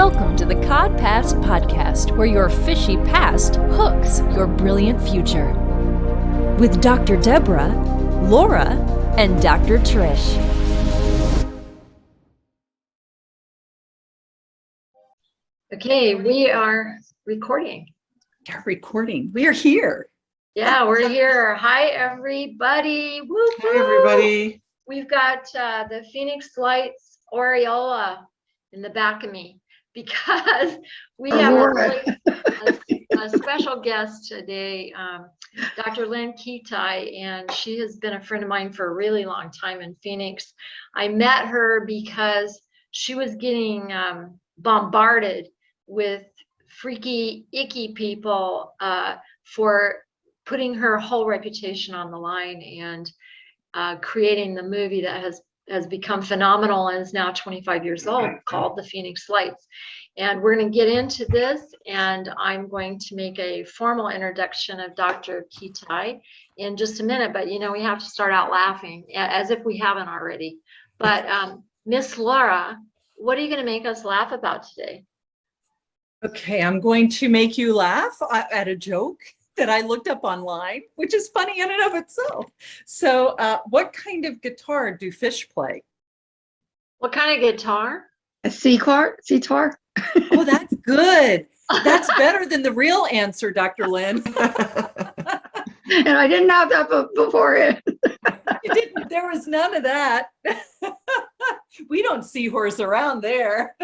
Welcome to the CodPast podcast, where your fishy past hooks your brilliant future. With Dr. Deborah, Laura, and Dr. Trish. Okay, we are recording. We are here. Yeah, we're here. Hi, everybody. Woo-hoo. Hi, everybody. We've got the Phoenix Lights aureola in the back of me because we have a special guest today, Dr. Lynne Kitei, and she has been a friend of mine for a really long time in Phoenix. I met her because she was getting bombarded with freaky, icky people for putting her whole reputation on the line and creating the movie that has become phenomenal and is now 25 years old, called The Phoenix Lights. And we're going to get into this, and I'm going to make a formal introduction of Dr. Kitei in just a minute, but we have to start out laughing as if we haven't already. But Miss Laura, what are you going to make us laugh about today? Okay, I'm going to make you laugh at a joke that I looked up online, which is funny in and of itself. So what kind of guitar do fish play? What kind of guitar? A sitar. Oh, that's good. That's better than the real answer, Dr. Lynn. And I didn't have that beforehand. You didn't, there was none of that. We don't seahorse around there.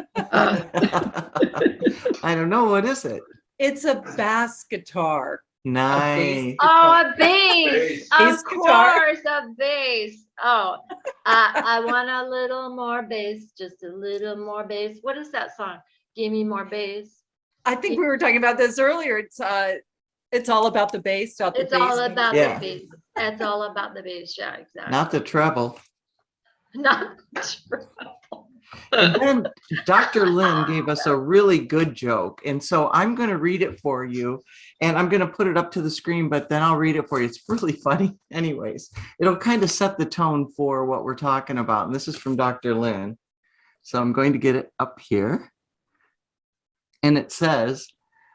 I don't know. What is it? It's a bass guitar. Nice. Oh, a bass. Bass Of guitar. course, a bass. Oh, I want a little more bass, just a little more bass. What is that song? Give me more bass. I think we were talking about this earlier. It's all about the bass. It's all about the bass. It's all about the bass. Yeah, exactly. Not the treble. Not true. And then Dr. Lynn gave us a really good joke. And so I'm going to read it for you, and I'm going to put it up to the screen, but then I'll read it for you. It's really funny. Anyways, it'll kind of set the tone for what we're talking about. And this is from Dr. Lynn. So I'm going to get it up here. And it says,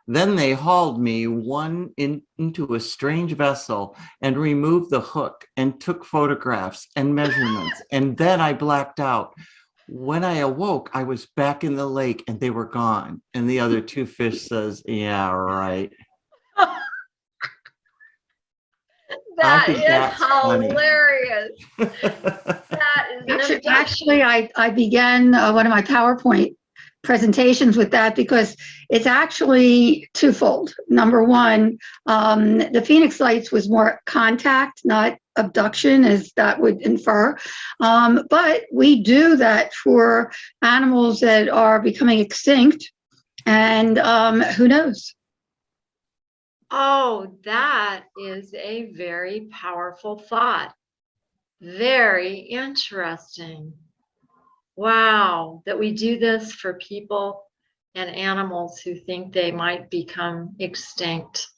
"Then they hauled me into a strange vessel and removed the hook and took photographs and measurements. And then I blacked out. When I awoke, I was back in the lake and they were gone." And the other two fish says, "Yeah, right." That think is that's funny. hilarious. That is Actually, I began one of my PowerPoint presentations with that because it's actually twofold. Number one, the Phoenix Lights was more contact, not abduction, as that would infer. But we do that for animals that are becoming extinct, and who knows? Oh, that is a very powerful thought. Very interesting. Wow, that we do this for people and animals who think they might become extinct.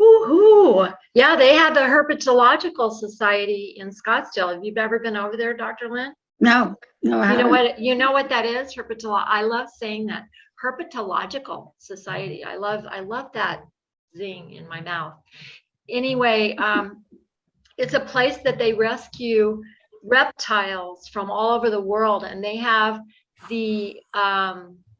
Woohoo! Yeah, they have the Herpetological Society in Scottsdale. Have you ever been over there, Dr. Lynn? No, I haven't. You know what that is? I love saying that. Herpetological Society. I love that zing in my mouth. Anyway, it's a place that they rescue reptiles from all over the world, and they have the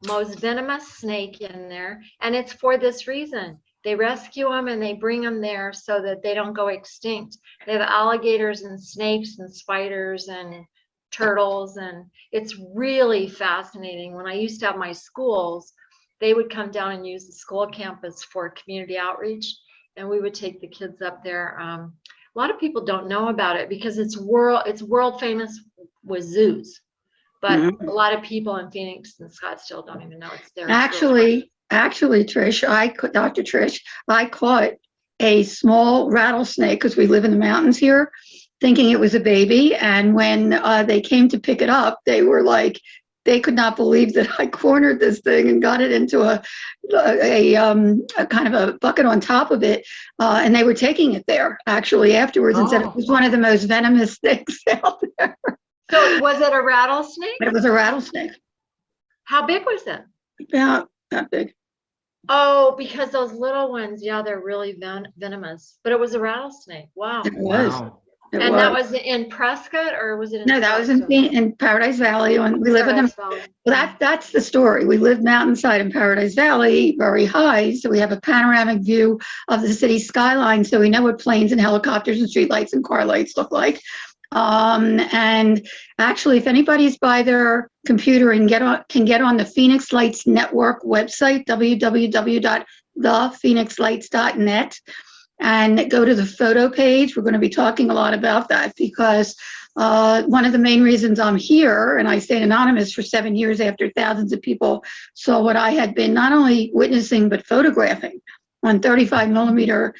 most venomous snake in there, and it's for this reason. They rescue them and they bring them there so that they don't go extinct. They have alligators and snakes and spiders and turtles, and it's really fascinating. When I used to have my schools, they would come down and use the school campus for community outreach, and we would take the kids up there. A lot of people don't know about it because it's world famous with zoos, but a lot of people in Phoenix and Scottsdale don't even know it's there. Actually, Trish, Dr. Trish, I caught a small rattlesnake because we live in the mountains here, thinking it was a baby. And when they came to pick it up, they were like, they could not believe that I cornered this thing and got it into a kind of a bucket on top of it. And they were taking it there actually afterwards and said it was one of the most venomous snakes out there. So was it a rattlesnake? It was a rattlesnake. How big was it? About that big. Oh, because those little ones, yeah, they're really venomous. But it was a rattlesnake. Wow. It was. Wow. It And was. that was in Prescott, or was it in No, that was in Scottsdale? Paradise Valley, and we live in Paradise Valley. well, that's the story. We live mountainside in Paradise Valley, very high, so we have a panoramic view of the city skyline, so we know what planes and helicopters and streetlights and car lights look like. And actually, if anybody's by their computer and can get on the Phoenix Lights Network website, www.thephoenixlights.net, and go to the photo page. We're going to be talking a lot about that because one of the main reasons I'm here, and I stayed anonymous for 7 years after thousands of people saw what I had been not only witnessing but photographing on 35 millimeter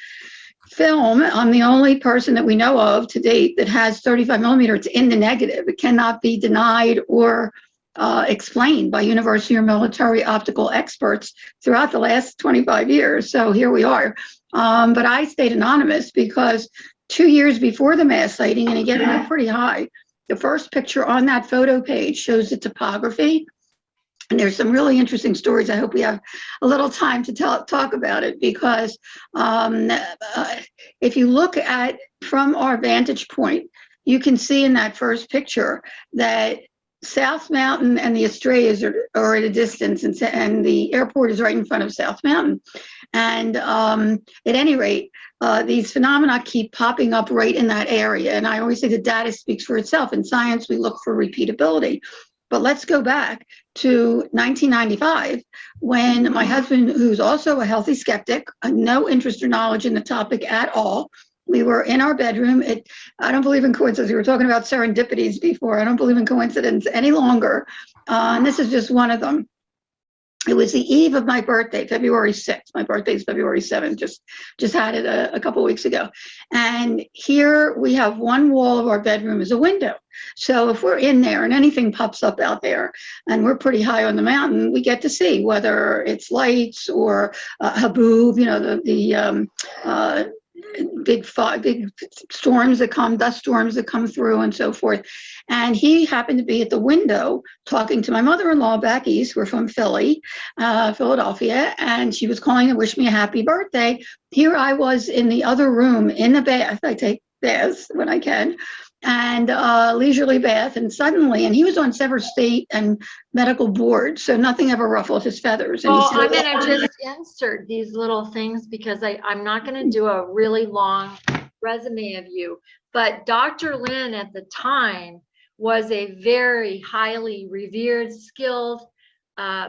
film. I'm the only person that we know of to date that has 35 millimeter. It's in the negative. It cannot be denied or explained by university or military optical experts throughout the last 25 years. So here we are. But I stayed anonymous because 2 years before the mass sighting, and again, we're pretty high, the first picture on that photo page shows the topography. And there's some really interesting stories. I hope we have a little time to talk about it because if you look at from our vantage point, you can see in that first picture that South Mountain and the Estrellas are at a distance, and the airport is right in front of South Mountain. And at any rate, these phenomena keep popping up right in that area. And I always say the data speaks for itself. In science, we look for repeatability. But let's go back to 1995 when my husband, who's also a healthy skeptic, no interest or knowledge in the topic at all, we were in our bedroom. I don't believe in coincidence. We were talking about serendipities before. I don't believe in coincidence any longer. And this is just one of them. It was the eve of my birthday, February 6th. My birthday is February 7th, just had it a couple weeks ago. And here we have one wall of our bedroom is a window. So if we're in there and anything pops up out there and we're pretty high on the mountain, we get to see whether it's lights or haboob, the big storms that come, dust storms that come through and so forth. And he happened to be at the window talking to my mother-in-law back east. We're from Philadelphia, and she was calling to wish me a happy birthday. Here I was in the other room in the bath. I take baths when I can, and leisurely bath, and suddenly, and he was on several state and medical boards, so nothing ever ruffled his feathers. And Well, he said, I'm going to just insert these little things because I'm not going to do a really long resume of you. But Dr. Lynne at the time was a very highly revered, skilled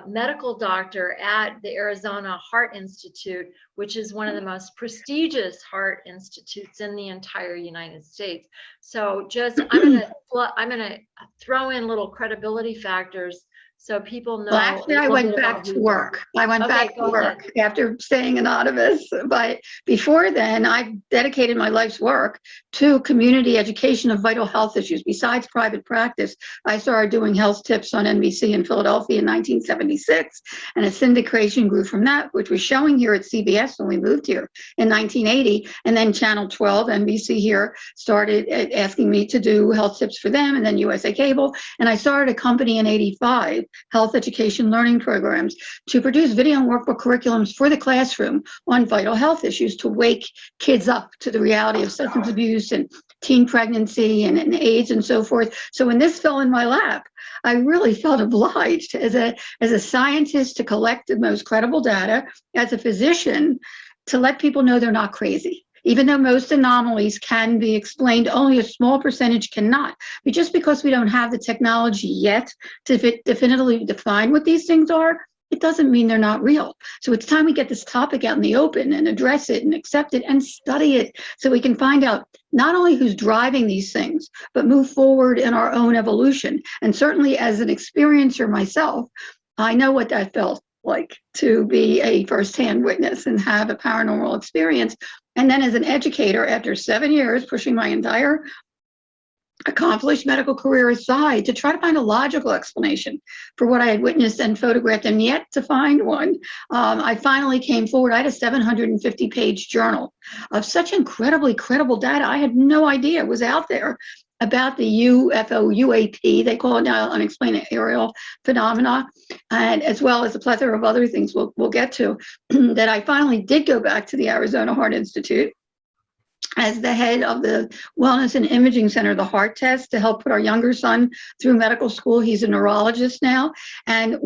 medical doctor at the Arizona Heart Institute, which is one of the most prestigious heart institutes in the entire United States. So I'm gonna throw in little credibility factors so people know. Well, actually, I went back to work. I went back to work after staying anonymous. But before then, I dedicated my life's work to community education of vital health issues. Besides private practice, I started doing health tips on NBC in Philadelphia in 1976, and a syndication grew from that, which was showing here at CBS when we moved here in 1980. And then Channel 12, NBC here, started asking me to do health tips for them, and then USA Cable. And I started a company in 85, health education learning programs, to produce video and workbook curriculums for the classroom on vital health issues to wake kids up to the reality of substance abuse and teen pregnancy and AIDS and so forth. So when this fell in my lap, I really felt obliged as a scientist to collect the most credible data, as a physician to let people know they're not crazy. Even though most anomalies can be explained, only a small percentage cannot. But just because we don't have the technology yet to definitively define what these things are, it doesn't mean they're not real. So it's time we get this topic out in the open and address it and accept it and study it so we can find out not only who's driving these things, but move forward in our own evolution. And certainly as an experiencer myself, I know what that felt like to be a firsthand witness and have a paranormal experience. And then as an educator, after 7 years, pushing my entire accomplished medical career aside to try to find a logical explanation for what I had witnessed and photographed, and yet to find one, I finally came forward. I had a 750-page journal of such incredibly credible data I had no idea was out there. about the UFO, UAP, they call it now unexplained aerial phenomena, and as well as a plethora of other things we'll get to, that I finally did go back to the Arizona Heart Institute as the head of the Wellness and Imaging Center, the heart test, to help put our younger son through medical school. He's a neurologist now. And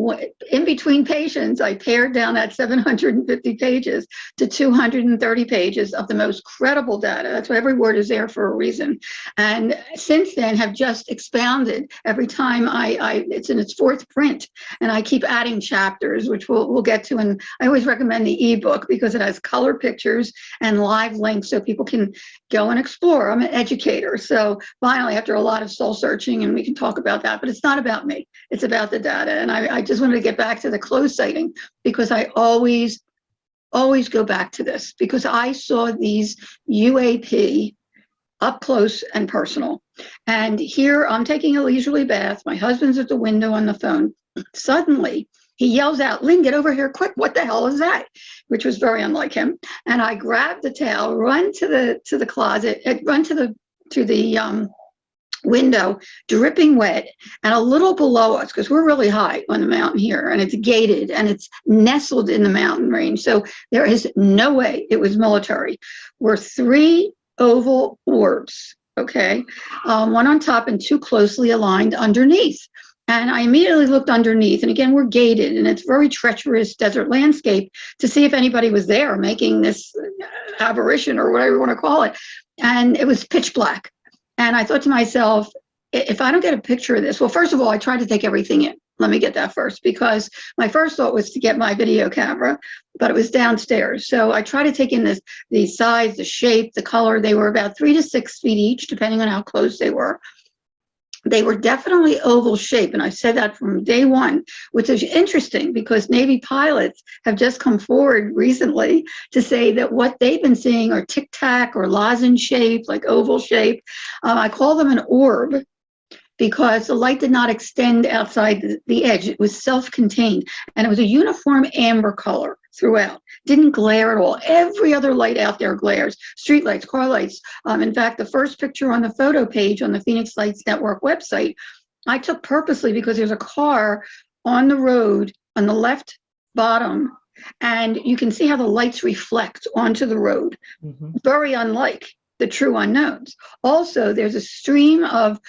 in between patients, I pared down that 750 pages to 230 pages of the most credible data. That's why every word is there for a reason. And since then have just expounded every time it's in its fourth print. And I keep adding chapters, which we'll get to. And I always recommend the ebook because it has color pictures and live links so people can go and explore. I'm an educator. So finally, after a lot of soul searching, and we can talk about that, but it's not about me. It's about the data. And I just wanted to get back to the closed sighting because I always go back to this because I saw these UAP up close and personal. And here I'm taking a leisurely bath. My husband's at the window on the phone. Suddenly, he yells out, "Lynn, get over here quick. What the hell is that?" Which was very unlike him. And I grabbed the towel, run to the closet, run to the window, dripping wet, and a little below us, because we're really high on the mountain here, and it's gated, and it's nestled in the mountain range. So there is no way it was military. We're 3 oval orbs, okay? One on top and 2 closely aligned underneath. And I immediately looked underneath, and again, we're gated, and it's very treacherous desert landscape to see if anybody was there making this aberration or whatever you want to call it. And it was pitch black. And I thought to myself, if I don't get a picture of this, well, first of all, I tried to take everything in. Let me get that first, because my first thought was to get my video camera, but it was downstairs. So I tried to take in the size, the shape, the color. They were about 3 to 6 feet each, depending on how close they were. They were definitely oval shape, and I said that from day one, which is interesting because Navy pilots have just come forward recently to say that what they've been seeing are tic-tac or lozenge shape, like oval shape. I call them an orb because the light did not extend outside the edge. It was self-contained, and it was a uniform amber color throughout. Didn't glare at all. Every other light out there glares. Street lights, car lights. In fact, the first picture on the photo page on the Phoenix Lights Network website, I took purposely because there's a car on the road on the left bottom, and you can see how the lights reflect onto the road. Mm-hmm. Very unlike the true unknowns. Also, there's a stream of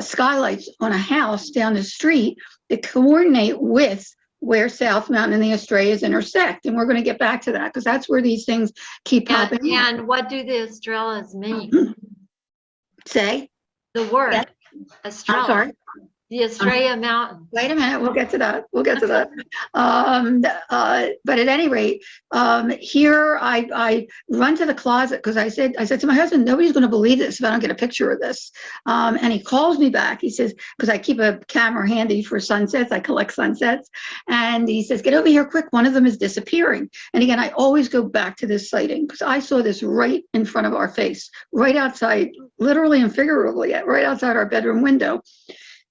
skylights on a house down the street that coordinate with where South Mountain and the Estrellas intersect. And we're going to get back to that because that's where these things keep popping. And what do the Estrellas mean? Say? The word. Yes. Estrella. I'm sorry? The Estrella Mountain. Wait a minute, we'll get to that. But at any rate, here I run to the closet because I said to my husband, nobody's going to believe this if I don't get a picture of this. And he calls me back. He says, because I keep a camera handy for sunsets, I collect sunsets. And he says, get over here quick. One of them is disappearing. And again, I always go back to this sighting because I saw this right in front of our face, right outside, literally and figuratively, right outside our bedroom window.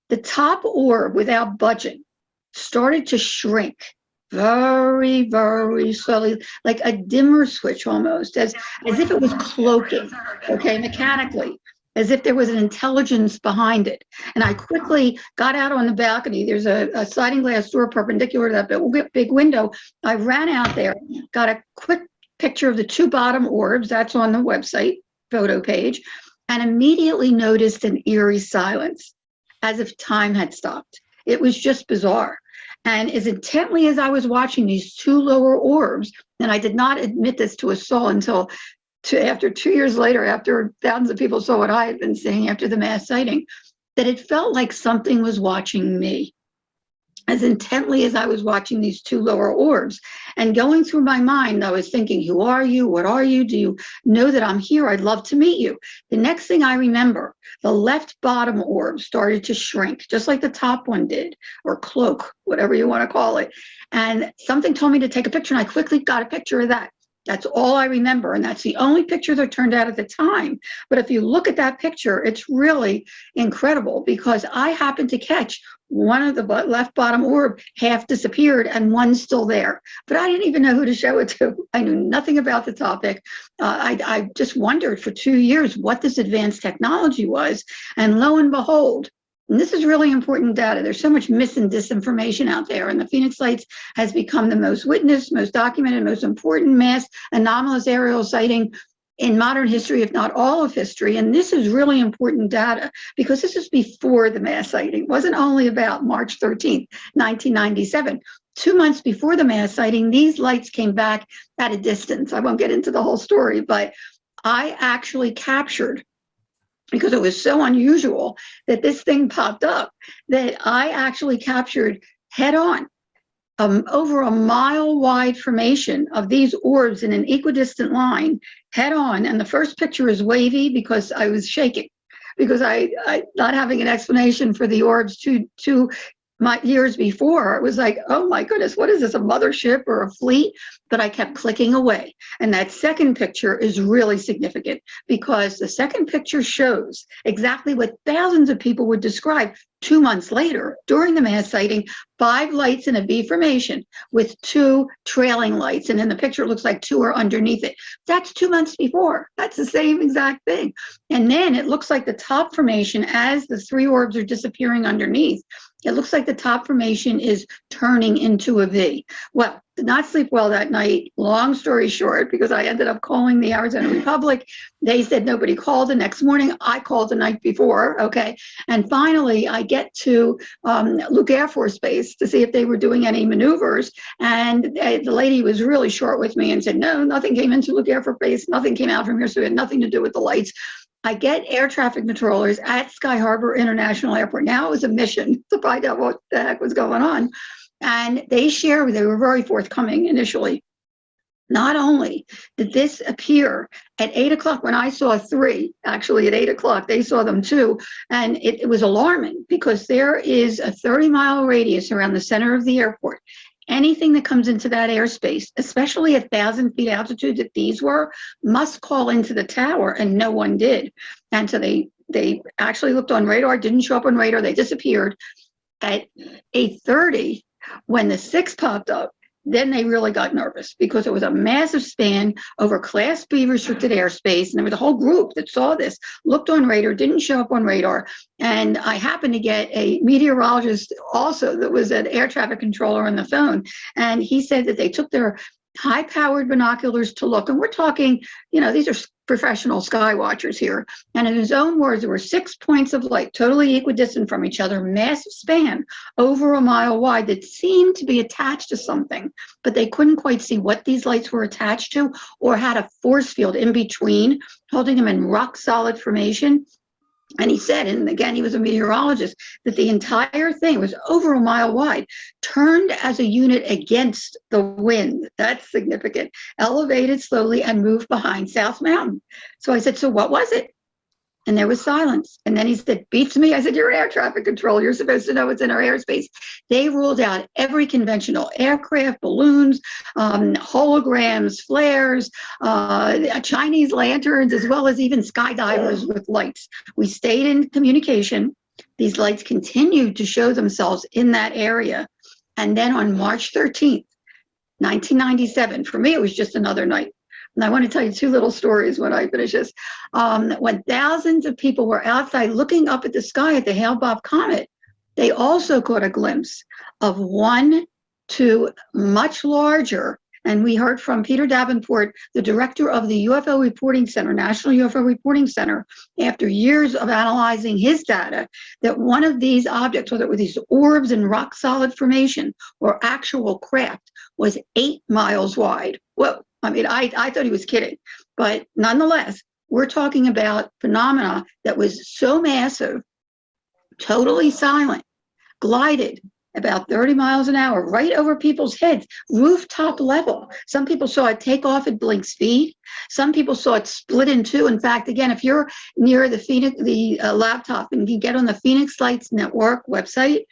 The top orb, without budging, started to shrink very, very slowly, like a dimmer switch almost, as if it was cloaking, okay, mechanically, as if there was an intelligence behind it. And I quickly got out on the balcony. There's a sliding glass door perpendicular to that big window. I ran out there, got a quick picture of the 2 bottom orbs, that's on the website photo page, and immediately noticed an eerie silence, as if time had stopped. It was just bizarre. And as intently as I was watching these 2 lower orbs, and I did not admit this to a soul until after 2 years later, after thousands of people saw what I had been seeing after the mass sighting, that it felt like something was watching me as intently as I was watching these 2 lower orbs. And going through my mind, I was thinking, who are you? What are you? Do you know that I'm here? I'd love to meet you. The next thing I remember, the left bottom orb started to shrink, just like the top one did, or cloak, whatever you want to call it. And something told me to take a picture, and I quickly got a picture of that. That's all I remember. And that's the only picture that turned out at the time. But if you look at that picture, it's really incredible because I happened to catch one of the left bottom orb half disappeared and one's still there. But I didn't even know who to show it to. I knew nothing about the topic. I just wondered for 2 years what this advanced technology was. And lo and behold, and this is really important data. There's so much mis and disinformation out there, and the Phoenix Lights has become the most witnessed, most documented, most important mass anomalous aerial sighting in modern history, if not all of history. And this is really important data because this is before the mass sighting. It wasn't only about March 13th, 1997. 2 months before the mass sighting, these lights came back at a distance. I won't get into the whole story, but I actually captured, because it was so unusual that this thing popped up, that I actually captured head on over a mile wide formation of these orbs in an equidistant line head on. And the first picture is wavy because I was shaking, because I not having an explanation for the orbs two years before, it was like, oh my goodness, what is this, a mothership or a fleet? But I kept clicking away. And that second picture is really significant because the second picture shows exactly what thousands of people would describe 2 months later during the mass sighting: 5 lights in a V formation with 2 trailing lights. And in the picture, it looks like 2 are underneath it. That's 2 months before. That's the same exact thing. And then it looks like the top formation, as the 3 orbs are disappearing underneath, it looks like the top formation is turning into a V. Well, did not sleep well that night. Long story short, because I ended up calling the Arizona Republic. They said nobody called. The next morning, I called the night before. Okay. And finally, I get to Luke Air Force Base to see if they were doing any maneuvers. And the lady was really short with me and said, no, nothing came into Luke Air Force Base. Nothing came out from here. So it had nothing to do with the lights. I get air traffic controllers at Sky Harbor International Airport. Now it was a mission to find out what the heck was going on. And they were very forthcoming initially. Not only did this appear at 8 o'clock when I saw 3, actually at 8 o'clock, they saw them too. And it was alarming because there is a 30-mile radius around the center of the airport. Anything that comes into that airspace, especially 1,000 feet altitude that these were, must call into the tower, and no one did. And so they actually looked on radar, didn't show up on radar, they disappeared. At 8:30, when the 6 popped up, then they really got nervous because it was a massive span over Class B restricted airspace. And there was a whole group that saw this, looked on radar, didn't show up on radar. And I happened to get a meteorologist also that was an air traffic controller on the phone. And he said that they took their high-powered binoculars to look. And we're talking, these are professional sky watchers here. And in his own words, there were 6 points of light, totally equidistant from each other, massive span over a mile wide that seemed to be attached to something, but they couldn't quite see what these lights were attached to or had a force field in between, holding them in rock solid formation. And he said, and again, he was a meteorologist, that the entire thing was over a mile wide, turned as a unit against the wind. That's significant. Elevated slowly and moved behind South Mountain. So I said, so what was it? And there was silence. And then he said, beats me. I said, you're an air traffic controller. You're supposed to know what's in our airspace. They ruled out every conventional aircraft, balloons, holograms, flares, Chinese lanterns, as well as even skydivers with lights. We stayed in communication. These lights continued to show themselves in that area. And then on March 13th, 1997, for me, it was just another night. And I want to tell you 2 little stories when I finish this. When thousands of people were outside looking up at the sky at the Hale-Bopp comet, they also caught a glimpse of 1 to much larger. And we heard from Peter Davenport, the director of the UFO Reporting Center, National UFO Reporting Center, after years of analyzing his data, that one of these objects, whether it was these orbs in rock solid formation or actual craft, was 8 miles wide. Whoa. I mean, I thought he was kidding, but nonetheless, we're talking about phenomena that was so massive, totally silent, glided about 30 miles an hour right over people's heads, rooftop level. Some people saw it take off at blink speed. Some people saw it split in 2. In fact, again, if you're near the laptop and you get on the Phoenix Lights Network website,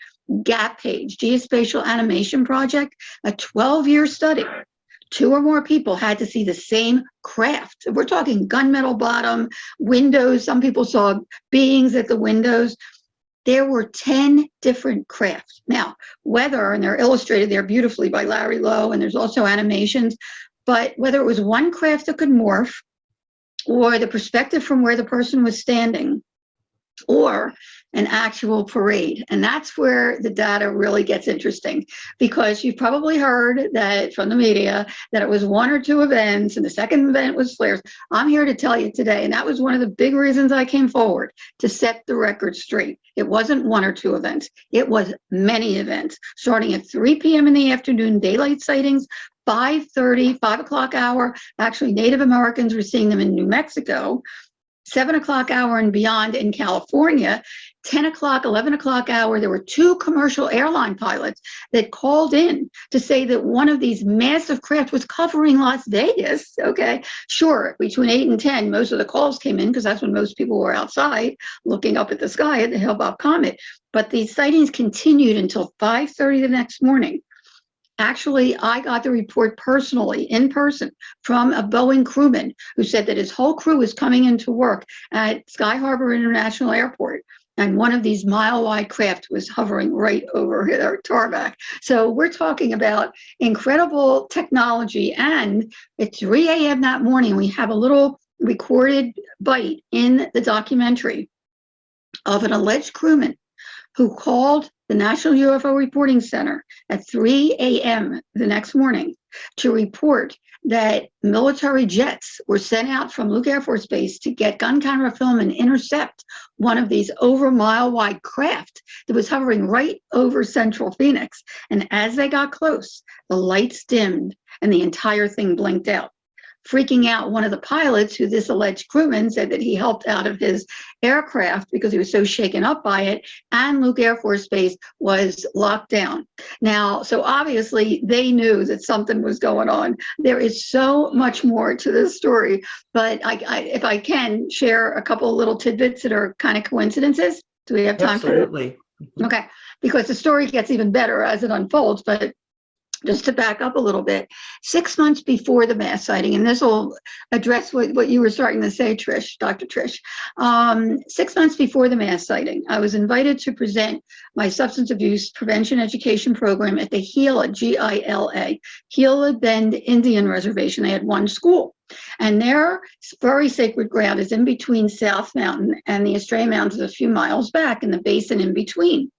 GAP page, Geospatial Animation Project, a 12-year study 2 or more people had to see the same craft. We're talking gunmetal bottom, windows. Some people saw beings at the windows. There were 10 different crafts. Now, whether, and they're illustrated there beautifully by Larry Lowe, and there's also animations, but whether it was one craft that could morph, or the perspective from where the person was standing, or an actual parade. And that's where the data really gets interesting, because you've probably heard that from the media that it was 1 or 2 events and the second event was flares. I'm here to tell you today, and that was one of the big reasons I came forward, to set the record straight. It wasn't 1 or 2 events. It was many events, starting at 3 p.m. in the afternoon, daylight sightings, 5:30, 5 o'clock hour. Actually, Native Americans were seeing them in New Mexico, 7 o'clock hour and beyond in California, 10 o'clock, 11 o'clock hour. There were 2 commercial airline pilots that called in to say that one of these massive craft was covering Las Vegas. Okay, sure, between 8 and 10, most of the calls came in because that's when most people were outside looking up at the sky at the Hale-Bopp comet. But these sightings continued until 5:30 the next morning. Actually, I got the report personally, in person, from a Boeing crewman who said that his whole crew was coming into work at Sky Harbor International Airport, and one of these mile-wide craft was hovering right over their tarmac. So we're talking about incredible technology. And at 3 a.m. that morning, we have a little recorded bite in the documentary of an alleged crewman who called the National UFO Reporting Center at 3 a.m. the next morning to report that military jets were sent out from Luke Air Force Base to get gun camera film and intercept one of these over mile-wide craft that was hovering right over central Phoenix. And as they got close, the lights dimmed and the entire thing blinked out. Freaking out one of the pilots, who this alleged crewman said that he helped out of his aircraft because he was so shaken up by it, and Luke Air Force Base was locked down. Now, so obviously they knew that something was going on. There is so much more to this story, but if I can share a couple of little tidbits that are kind of coincidences. Do we have time Absolutely. for it? Okay, because the story gets even better as it unfolds, but just to back up a little bit, 6 months before the mass sighting, and this will address what you were starting to say, Trish, Dr. Trish. 6 months before the mass sighting, I was invited to present my substance abuse prevention education program at the Gila, G-I-L-A, Gila Bend Indian Reservation. They had one school. And their very sacred ground is in between South Mountain and the Estrella Mountains, a few miles back in the basin in between.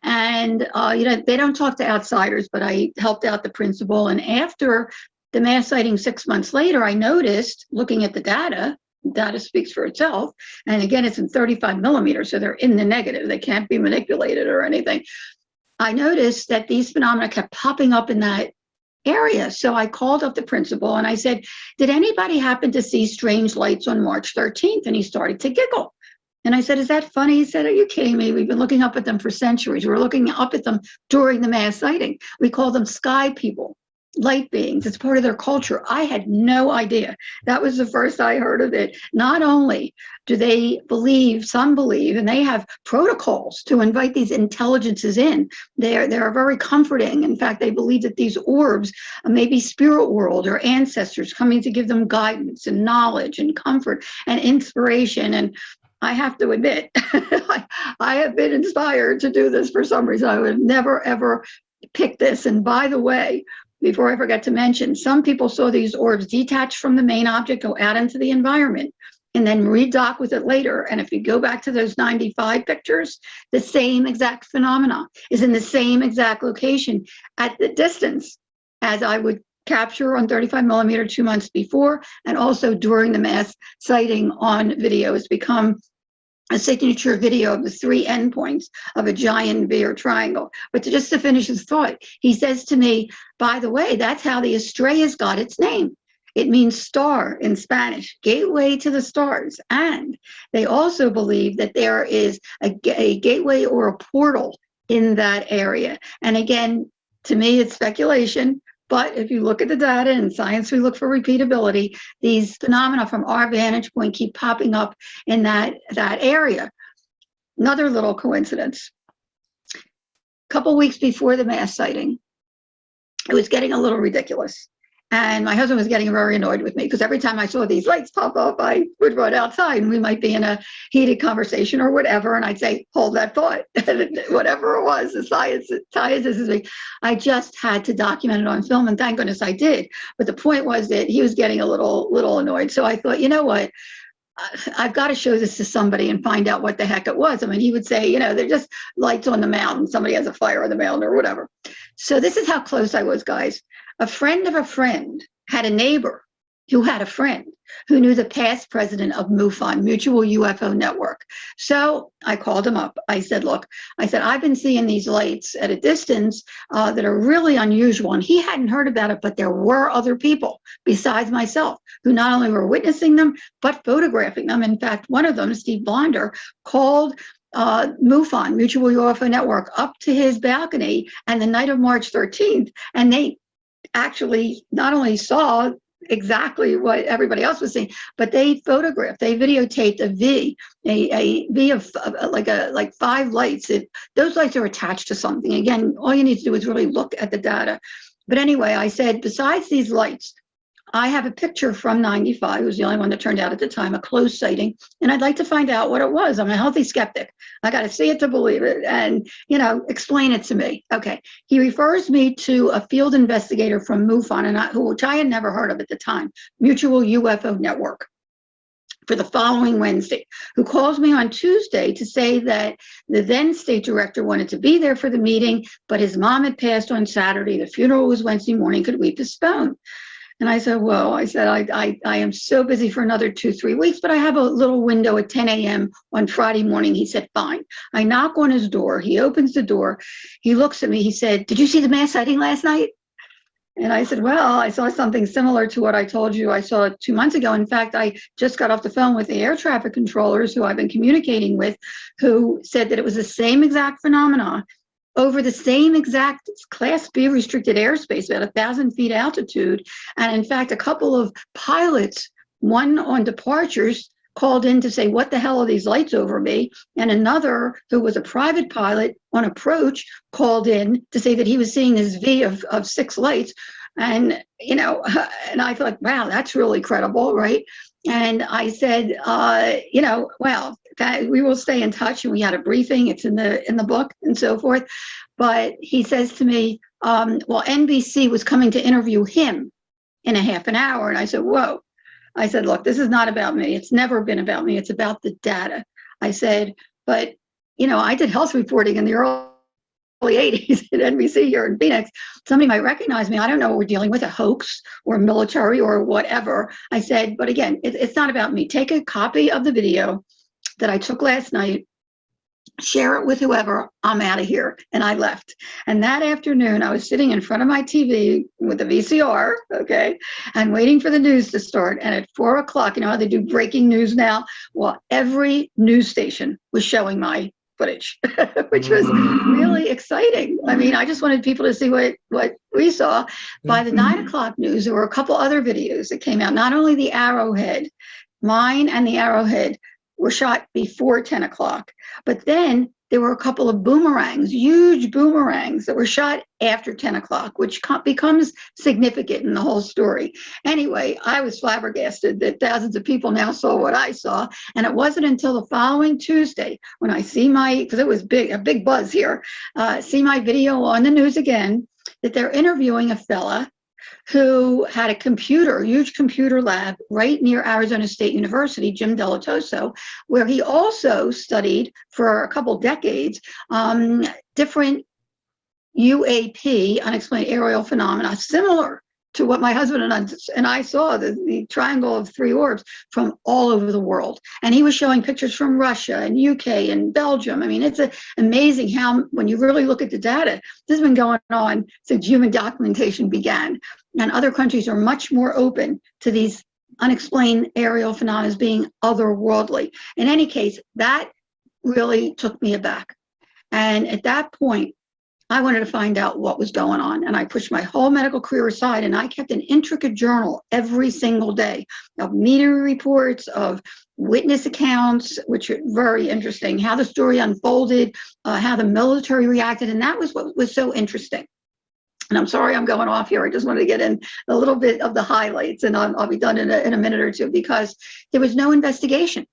And, they don't talk to outsiders, but I helped out the principal. And after the mass sighting 6 months later, I noticed, looking at the data speaks for itself. And again, it's in 35 millimeters, so they're in the negative. They can't be manipulated or anything. I noticed that these phenomena kept popping up in that area. So I called up the principal and I said, did anybody happen to see strange lights on March 13th? And he started to giggle. And I said, is that funny? He said, are you kidding me? We've been looking up at them for centuries. We're looking up at them during the mass sighting. We call them sky people, light beings. It's part of their culture. I had no idea. That was the first I heard of it. Not only do they believe, some believe, and they have protocols to invite these intelligences in. They're very comforting. In fact, they believe that these orbs may be spirit world or ancestors coming to give them guidance and knowledge and comfort and inspiration. And I have to admit, I have been inspired to do this for some reason. I would have never, ever picked this. And by the way, before I forget to mention, some people saw these orbs detach from the main object, go out into the environment, and then redock with it later. And if you go back to those 95 pictures, the same exact phenomena is in the same exact location at the distance as I would capture on 35 millimeter 2 months before, and also during the mass sighting on video. It's become a signature video of the 3 endpoints of a giant V or triangle. But just to finish his thought, he says to me, by the way, that's how the Estrellas got its name. It means star in Spanish, gateway to the stars. And they also believe that there is a gateway or a portal in that area. And again, to me, it's speculation. But if you look at the data, in science, we look for repeatability. These phenomena from our vantage point keep popping up in that area. Another little coincidence. A couple weeks before the mass sighting, it was getting a little ridiculous. And my husband was getting very annoyed with me because every time I saw these lights pop up, I would run outside and we might be in a heated conversation or whatever. And I'd say, hold that thought, whatever it was, the science, I just had to document it on film. And thank goodness I did. But the point was that he was getting a little annoyed. So I thought, you know what? I've got to show this to somebody and find out what the heck it was. I mean, he would say, you know, they're just lights on the mountain. Somebody has a fire on the mountain or whatever. So this is how close I was, guys. A friend of a friend had a neighbor who had a friend who knew the past president of MUFON, Mutual UFO Network. So I called him up. I said, look, I've been seeing these lights at a distance that are really unusual. And he hadn't heard about it, but there were other people besides myself who not only were witnessing them, but photographing them. In fact, one of them, Steve Blonder, called MUFON, Mutual UFO Network, up to his balcony and the night of March 13th. And they actually not only saw exactly what everybody else was seeing, but they videotaped a V of like 5 lights. Those lights are attached to something. Again, all you need to do is really look at the data. But anyway, I said, besides these lights, I have a picture from 95. It was the only one that turned out at the time, a closed sighting. And I'd like to find out what it was. I'm a healthy skeptic. I got to see it to believe it and, you know, explain it to me. Okay. He refers me to a field investigator from MUFON, which I had never heard of at the time, Mutual UFO Network, for the following Wednesday, who calls me on Tuesday to say that the then state director wanted to be there for the meeting, but his mom had passed on Saturday. The funeral was Wednesday morning. Could we postpone? And I said, well, I am so busy for another 2-3 weeks, but I have a little window at 10 a.m. on Friday morning. He said, fine. I knock on his door. He opens the door. He looks at me. He said, did you see the mass sighting last night? And I said, well, I saw something similar to what I told you I saw 2 months ago. In fact, I just got off the phone with the air traffic controllers who I've been communicating with, who said that it was the same exact phenomena over the same exact Class B restricted airspace, about 1,000 feet altitude. And in fact, a couple of pilots, one on departures, called in to say, what the hell are these lights over me? And another, who was a private pilot on approach, called in to say that he was seeing this V of 6 lights. And, you know, and I thought, wow, that's really credible, right? And I said, you know, well, we will stay in touch. And we had a briefing. It's in the book and so forth. But he says to me, well, NBC was coming to interview him in a half an hour. And I said, whoa. I said, look, this is not about me. It's never been about me. It's about the data. I said, but, you know, I did health reporting in the early 80s at NBC here in Phoenix. Somebody might recognize me. I don't know what we're dealing with, a hoax or military or whatever. I said, but again, it's not about me. Take a copy of the video that I took last night, share it with whoever, I'm out of here. And I left. And that afternoon, I was sitting in front of my TV with a VCR, okay, and waiting for the news to start. And at 4 o'clock, you know how they do breaking news now? Well, every news station was showing my footage, which was really exciting. I mean, I just wanted people to see what we saw. By the 9 o'clock news, there were a couple other videos that came out. Not only the Arrowhead, mine and the Arrowhead were shot before 10 o'clock, but then there were a couple of boomerangs, huge boomerangs that were shot after 10 o'clock, which becomes significant in the whole story. Anyway, I was flabbergasted that thousands of people now saw what I saw. And it wasn't until the following Tuesday when I see because it was a big buzz here, see my video on the news again, that they're interviewing a fella who had a huge computer lab right near Arizona State University, Jim Delatoso, where he also studied for a couple decades different UAP, unexplained aerial phenomena, similar to what my husband and I saw, the triangle of 3 orbs, from all over the world. And he was showing pictures from Russia and UK and Belgium. I mean, it's amazing how, when you really look at the data, this has been going on since human documentation began. And other countries are much more open to these unexplained aerial phenomena as being otherworldly. In any case, that really took me aback. And at that point, I wanted to find out what was going on. And I pushed my whole medical career aside, and I kept an intricate journal every single day of media reports, of witness accounts, which are very interesting, how the story unfolded, how the military reacted. And that was what was so interesting. And I'm sorry I'm going off here. I just wanted to get in a little bit of the highlights, and I'll be done in a minute or two, because there was no investigation,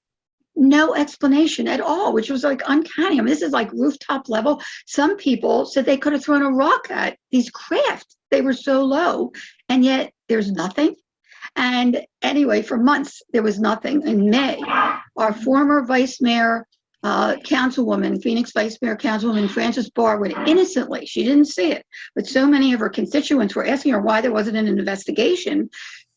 no explanation at all, which was like uncanny. I mean, this is like rooftop level. Some people said they could have thrown a rock at these craft. They were so low, and yet there's nothing. And anyway, for months, there was nothing. In May, our former vice mayor, councilwoman, Phoenix Vice Mayor Councilwoman Frances Barwood, innocently, she didn't see it, but so many of her constituents were asking her why there wasn't an investigation,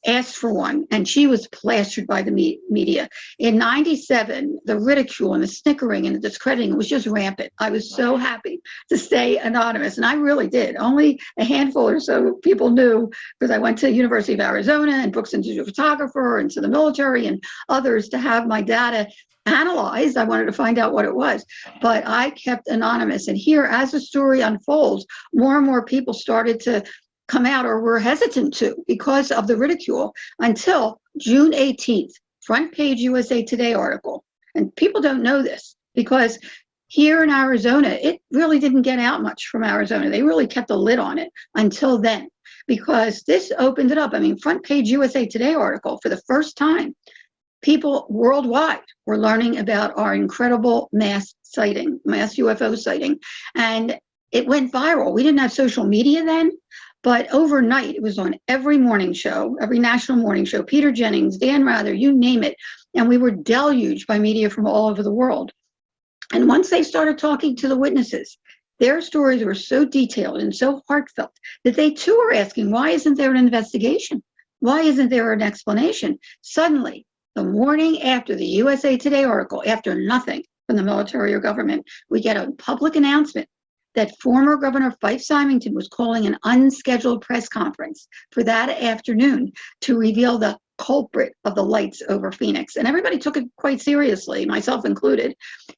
asked for one, and she was plastered by the media. In 97, the ridicule and the snickering and the discrediting was just rampant. I was so happy to stay anonymous, and I really did. Only a handful or so people knew, because I went to University of Arizona and Brooks Institute of Photographer and to the military and others to have my data analyzed. I wanted to find out what it was, but I kept anonymous. And here, as the story unfolds, more and more people started to come out, or were hesitant to, because of the ridicule, until June 18th, front page USA Today article. And people don't know this, because here in Arizona, it really didn't get out much from Arizona. They really kept a lid on it until then, because this opened it up. I mean, front page USA Today article, for the first time, people worldwide were learning about our incredible mass UFO sighting. And it went viral. We didn't have social media then, but overnight it was on every morning show, every national morning show, Peter Jennings, Dan Rather, you name it. And we were deluged by media from all over the world. And once they started talking to the witnesses, their stories were so detailed and so heartfelt that they too were asking, why isn't there an investigation? Why isn't there an explanation? Suddenly, the morning after the USA Today article, after nothing from the military or government, we get a public announcement that former Governor Fife Symington was calling an unscheduled press conference for that afternoon to reveal the culprit of the lights over Phoenix. And everybody took it quite seriously, myself included.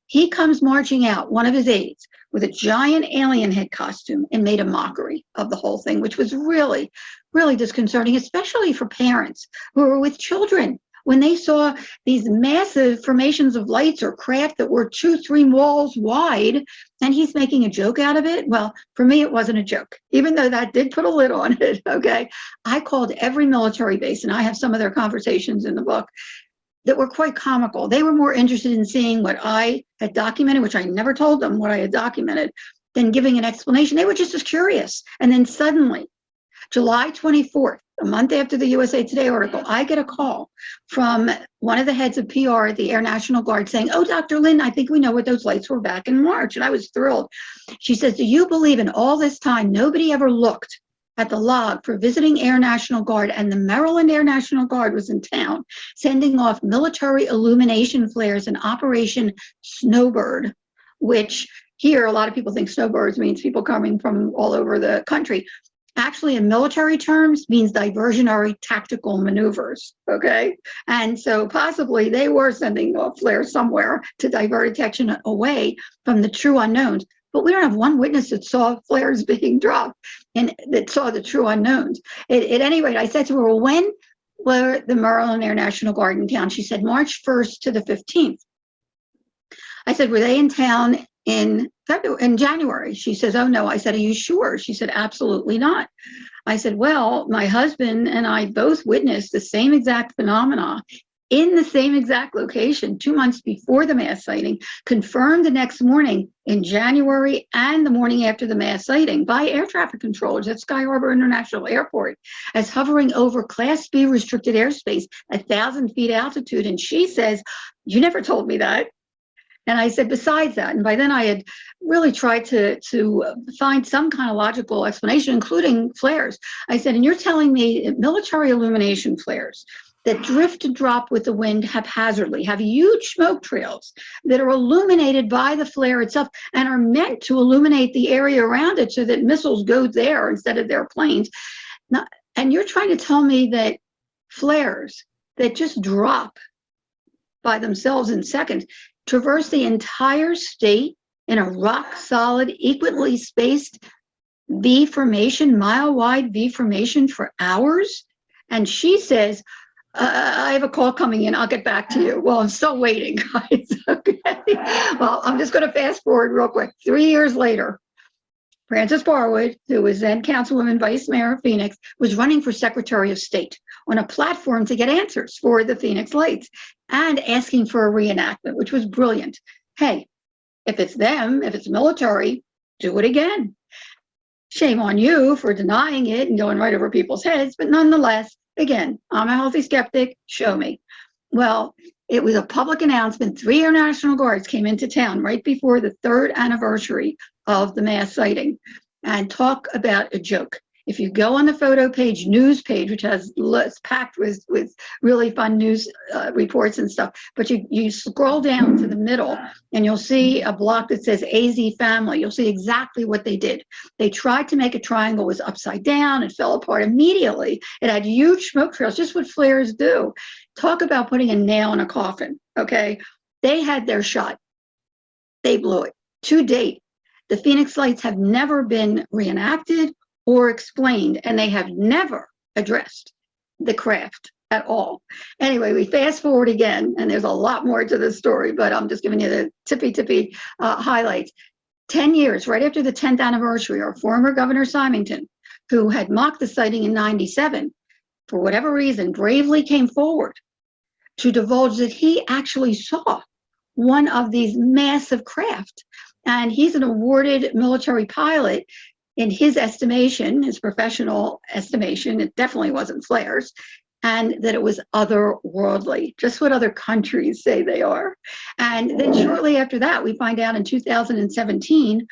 He comes marching out, one of his aides, with a giant alien head costume, and made a mockery of the whole thing, which was really, really disconcerting, especially for parents who were with children. When they saw these massive formations of lights or craft that were 2-3 walls wide, and he's making a joke out of it. Well, for me, it wasn't a joke, even though that did put a lid on it, okay? I called every military base, and I have some of their conversations in the book that were quite comical. They were more interested in seeing what I had documented, which I never told them what I had documented, than giving an explanation. They were just as curious. And then suddenly, July 24th, a month after the USA Today article, I get a call from one of the heads of PR at the Air National Guard saying, oh, Dr. Lynne, I think we know what those lights were back in March. And I was thrilled. She says, do you believe in all this time, nobody ever looked at the log for visiting Air National Guard, and the Maryland Air National Guard was in town sending off military illumination flares in Operation Snowbird, which here a lot of people think snowbirds means people coming from all over the country. Actually, in military terms, means diversionary tactical maneuvers, okay? And so possibly they were sending off flares somewhere to divert attention away from the true unknowns. But we don't have one witness that saw flares being dropped and that saw the true unknowns. At any rate, I said to her, well, when were the Maryland Air National Guard in town? She said March 1st to the 15th. I said, were they in town in January? She says, oh no. I said, are you sure? She said, absolutely not. I said, well, my husband and I both witnessed the same exact phenomena in the same exact location 2 months before the mass sighting, confirmed the next morning in January and the morning after the mass sighting by air traffic controllers at Sky Harbor International Airport as hovering over Class B restricted airspace, 1,000 feet altitude. And she says, you never told me that. And I said, besides that, and by then I had really tried to find some kind of logical explanation, including flares. I said, and you're telling me military illumination flares that drift and drop with the wind haphazardly, have huge smoke trails that are illuminated by the flare itself and are meant to illuminate the area around it so that missiles go there instead of their planes. Now, and you're trying to tell me that flares that just drop by themselves in seconds traverse the entire state in a rock solid, equally spaced V formation, mile wide V formation for hours? And she says, I have a call coming in. I'll get back to you. Well, I'm still waiting, guys. Okay. Well, I'm just going to fast forward real quick. 3 years later, Frances Barwood, who was then Councilwoman Vice Mayor of Phoenix, was running for Secretary of State on a platform to get answers for the Phoenix Lights and asking for a reenactment, which was brilliant. Hey, if it's them, if it's military, do it again. Shame on you for denying it and going right over people's heads, but nonetheless, again, I'm a healthy skeptic, show me. Well, it was a public announcement. 3 Air National Guards came into town right before the 3rd anniversary of the mass sighting, and talk about a joke. If you go on the photo page, news page, which has packed with really fun news reports and stuff, but you scroll down to the middle and you'll see a block that says AZ family. You'll see exactly what they did. They tried to make a triangle, was upside down, it fell apart immediately. It had huge smoke trails, just what flares do. Talk about putting a nail in a coffin, okay? They had their shot. They blew it. To date, the Phoenix Lights have never been reenacted or explained, and they have never addressed the craft at all. Anyway, we fast forward again, and there's a lot more to this story, but I'm just giving you the tippy highlights. 10 years, right after the 10th anniversary, our former Governor Symington, who had mocked the sighting in 97, for whatever reason, bravely came forward to divulge that he actually saw one of these massive craft. And he's an awarded military pilot. In his estimation, his professional estimation, it definitely wasn't flares, and that it was otherworldly, just what other countries say they are. And then shortly after that, we find out in 2017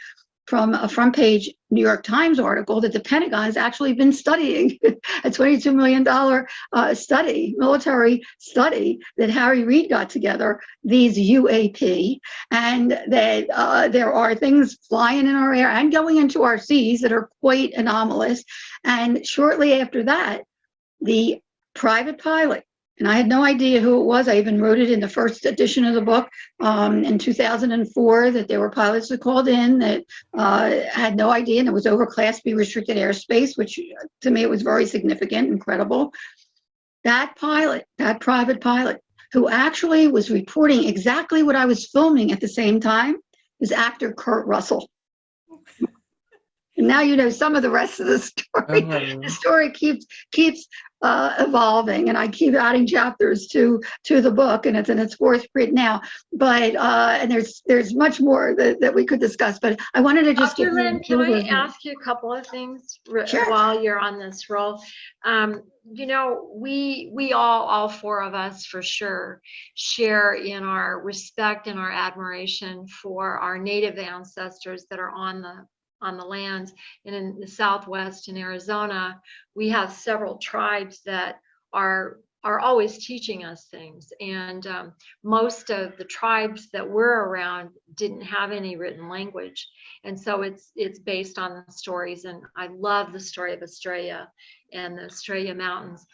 from a front page New York Times article that the Pentagon has actually been studying a $22 million military study that Harry Reid got together, these UAP, and that there are things flying in our air and going into our seas that are quite anomalous. And shortly after that, the private pilot, and I had no idea who it was. I even wrote it in the first edition of the book in 2004 that there were pilots that called in that had no idea, and it was over Class B restricted airspace, which to me it was very significant, incredible. That pilot, that private pilot, who actually was reporting exactly what I was filming at the same time, is actor Kurt Russell. And now you know some of the rest of the story. The story keeps evolving, and I keep adding chapters to the book, and it's in its 4th print now. But and there's much more that we could discuss. But I wanted to just Dr. Lynne, can I ask you a couple of things while you're on this roll? You know, we all 4 of us for sure share in our respect and our admiration for our native ancestors that are on the lands. And in the Southwest in Arizona, we have several tribes that are always teaching us things. And most of the tribes that we're around didn't have any written language. And so it's based on the stories. And I love the story of Estrella and the Estrella Mountains.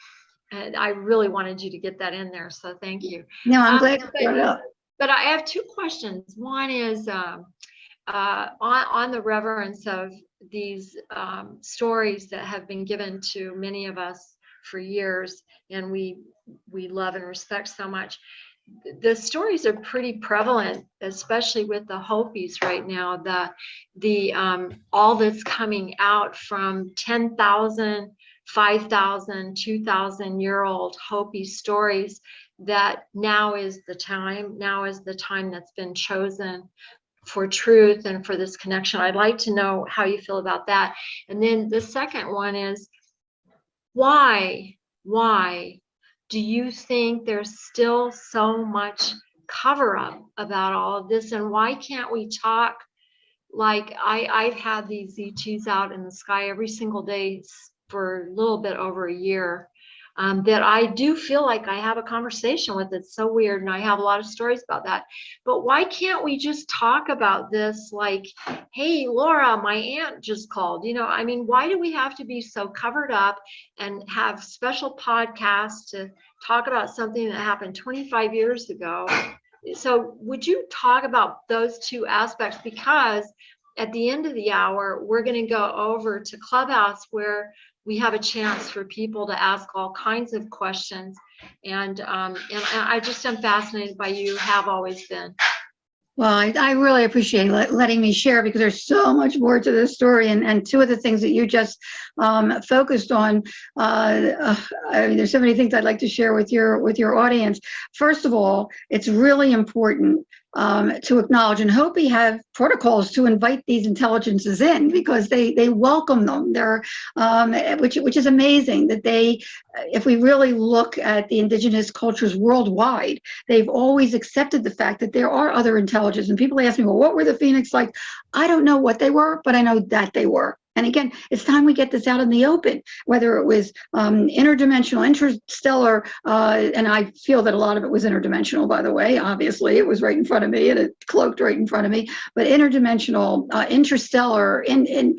And I really wanted you to get that in there. So thank you. No, I'm glad you brought it up. But I have 2 questions. One is, on the reverence of these stories that have been given to many of us for years, and we love and respect so much. The stories are pretty prevalent, especially with the Hopis right now. The all that's coming out from 10,000, 5,000, 2,000-year-old Hopi stories, that now is the time that's been chosen for truth and for this connection. I'd like to know how you feel about that. And then the second one is, why do you think there's still so much cover up about all of this? And why can't we talk like I've had these ETs out in the sky every single day for a little bit over a year. That I do feel like I have a conversation with. It's so weird, and I have a lot of stories about that. But why can't we just talk about this like, hey, Laura, my aunt just called? You know, I mean, why do we have to be so covered up and have special podcasts to talk about something that happened 25 years ago? So would you talk about those 2 aspects? Because at the end of the hour, we're going to go over to Clubhouse, where we have a chance for people to ask all kinds of questions. And I just am fascinated by you, have always been. Well, I really appreciate letting me share, because there's so much more to this story. And two of the things that you just focused on, I mean, there's so many things I'd like to share with your audience. First of all, it's really important to acknowledge, and hope we have protocols to invite these intelligences in, because they welcome them. They're which is amazing that they, if we really look at the indigenous cultures worldwide, they've always accepted the fact that there are other intelligences. And people ask me, well, what were the Phoenix like? I don't know what they were, but I know that they were. And again, it's time we get this out in the open, whether it was interdimensional, interstellar, and I feel that a lot of it was interdimensional, by the way. Obviously, it was right in front of me and it cloaked right in front of me. But interdimensional, interstellar, in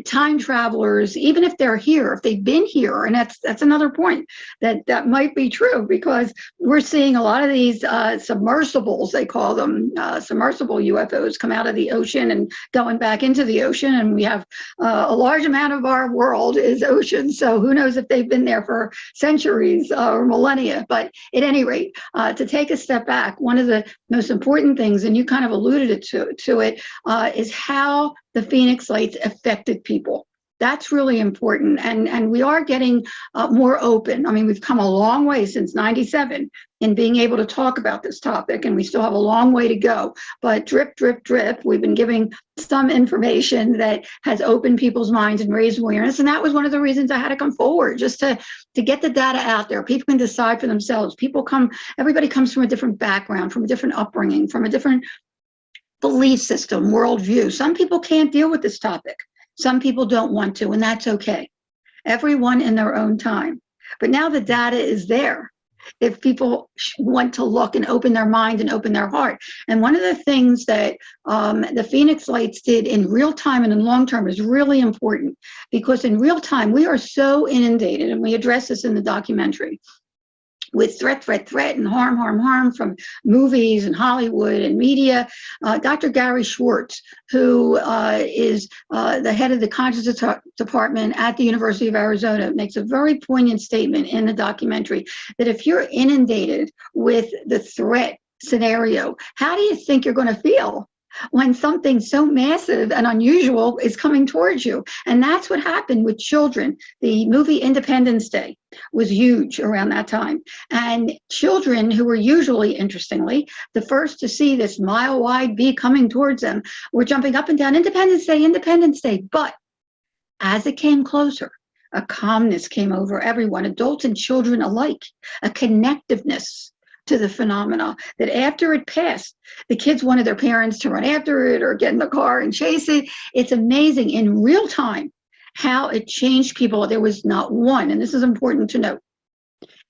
time travelers, even if they're here, if they've been here, and that's another point that might be true, because we're seeing a lot of these submersibles, they call them, submersible UFOs, come out of the ocean and going back into the ocean, and we have a large amount of our world is ocean. So who knows if they've been there for centuries or millennia. But at any rate, to take a step back, one of the most important things, and you kind of alluded to it, is how the Phoenix Lights affected people. That's really important. And we are getting more open. I mean, we've come a long way since '97 in being able to talk about this topic, and we still have a long way to go. But drip, drip, drip, we've been giving some information that has opened people's minds and raised awareness. And that was one of the reasons I had to come forward, just to get the data out there. People can decide for themselves. Everybody comes from a different background, from a different upbringing, from a different belief system, worldview. Some people can't deal with this topic. Some people don't want to, and that's okay. Everyone in their own time. But now the data is there, if people want to look and open their mind and open their heart. And one of the things that the Phoenix Lights did in real time and in long term is really important, because in real time, we are so inundated, and we address this in the documentary, with threat, and harm from movies and Hollywood and media. Dr. Gary Schwartz, who is the head of the consciousness department at the University of Arizona, makes a very poignant statement in the documentary that if you're inundated with the threat scenario, how do you think you're going to feel when something so massive and unusual is coming towards you? And that's what happened with children. The movie Independence Day was huge around that time. And children, who were usually, interestingly, the first to see this mile-wide bee coming towards them, were jumping up and down, Independence Day, Independence Day. But as it came closer, a calmness came over everyone, adults and children alike, a connectiveness to the phenomena, that after it passed, the kids wanted their parents to run after it or get in the car and chase it. It's amazing in real time how it changed people. There was not one, and this is important to note,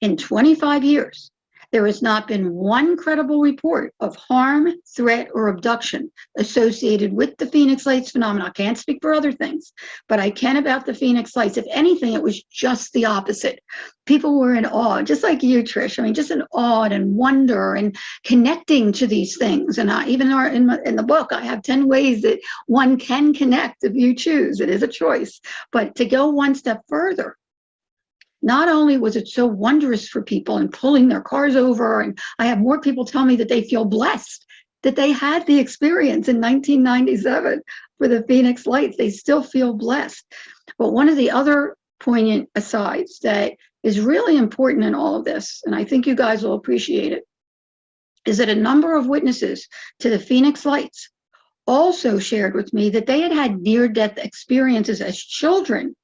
in 25 years, there has not been one credible report of harm, threat, or abduction associated with the Phoenix Lights phenomenon. I can't speak for other things, but I can about the Phoenix Lights. If anything, it was just the opposite. People were in awe, just like you, Trish. I mean, just in awe and wonder and connecting to these things. And even in the book, I have 10 ways that one can connect if you choose. It is a choice. But to go one step further, not only was it so wondrous for people and pulling their cars over, and I have more people tell me that they feel blessed that they had the experience in 1997 for the Phoenix Lights. They still feel blessed. But one of the other poignant asides that is really important in all of this, and I think you guys will appreciate it, is that a number of witnesses to the Phoenix Lights also shared with me that they had had near-death experiences as children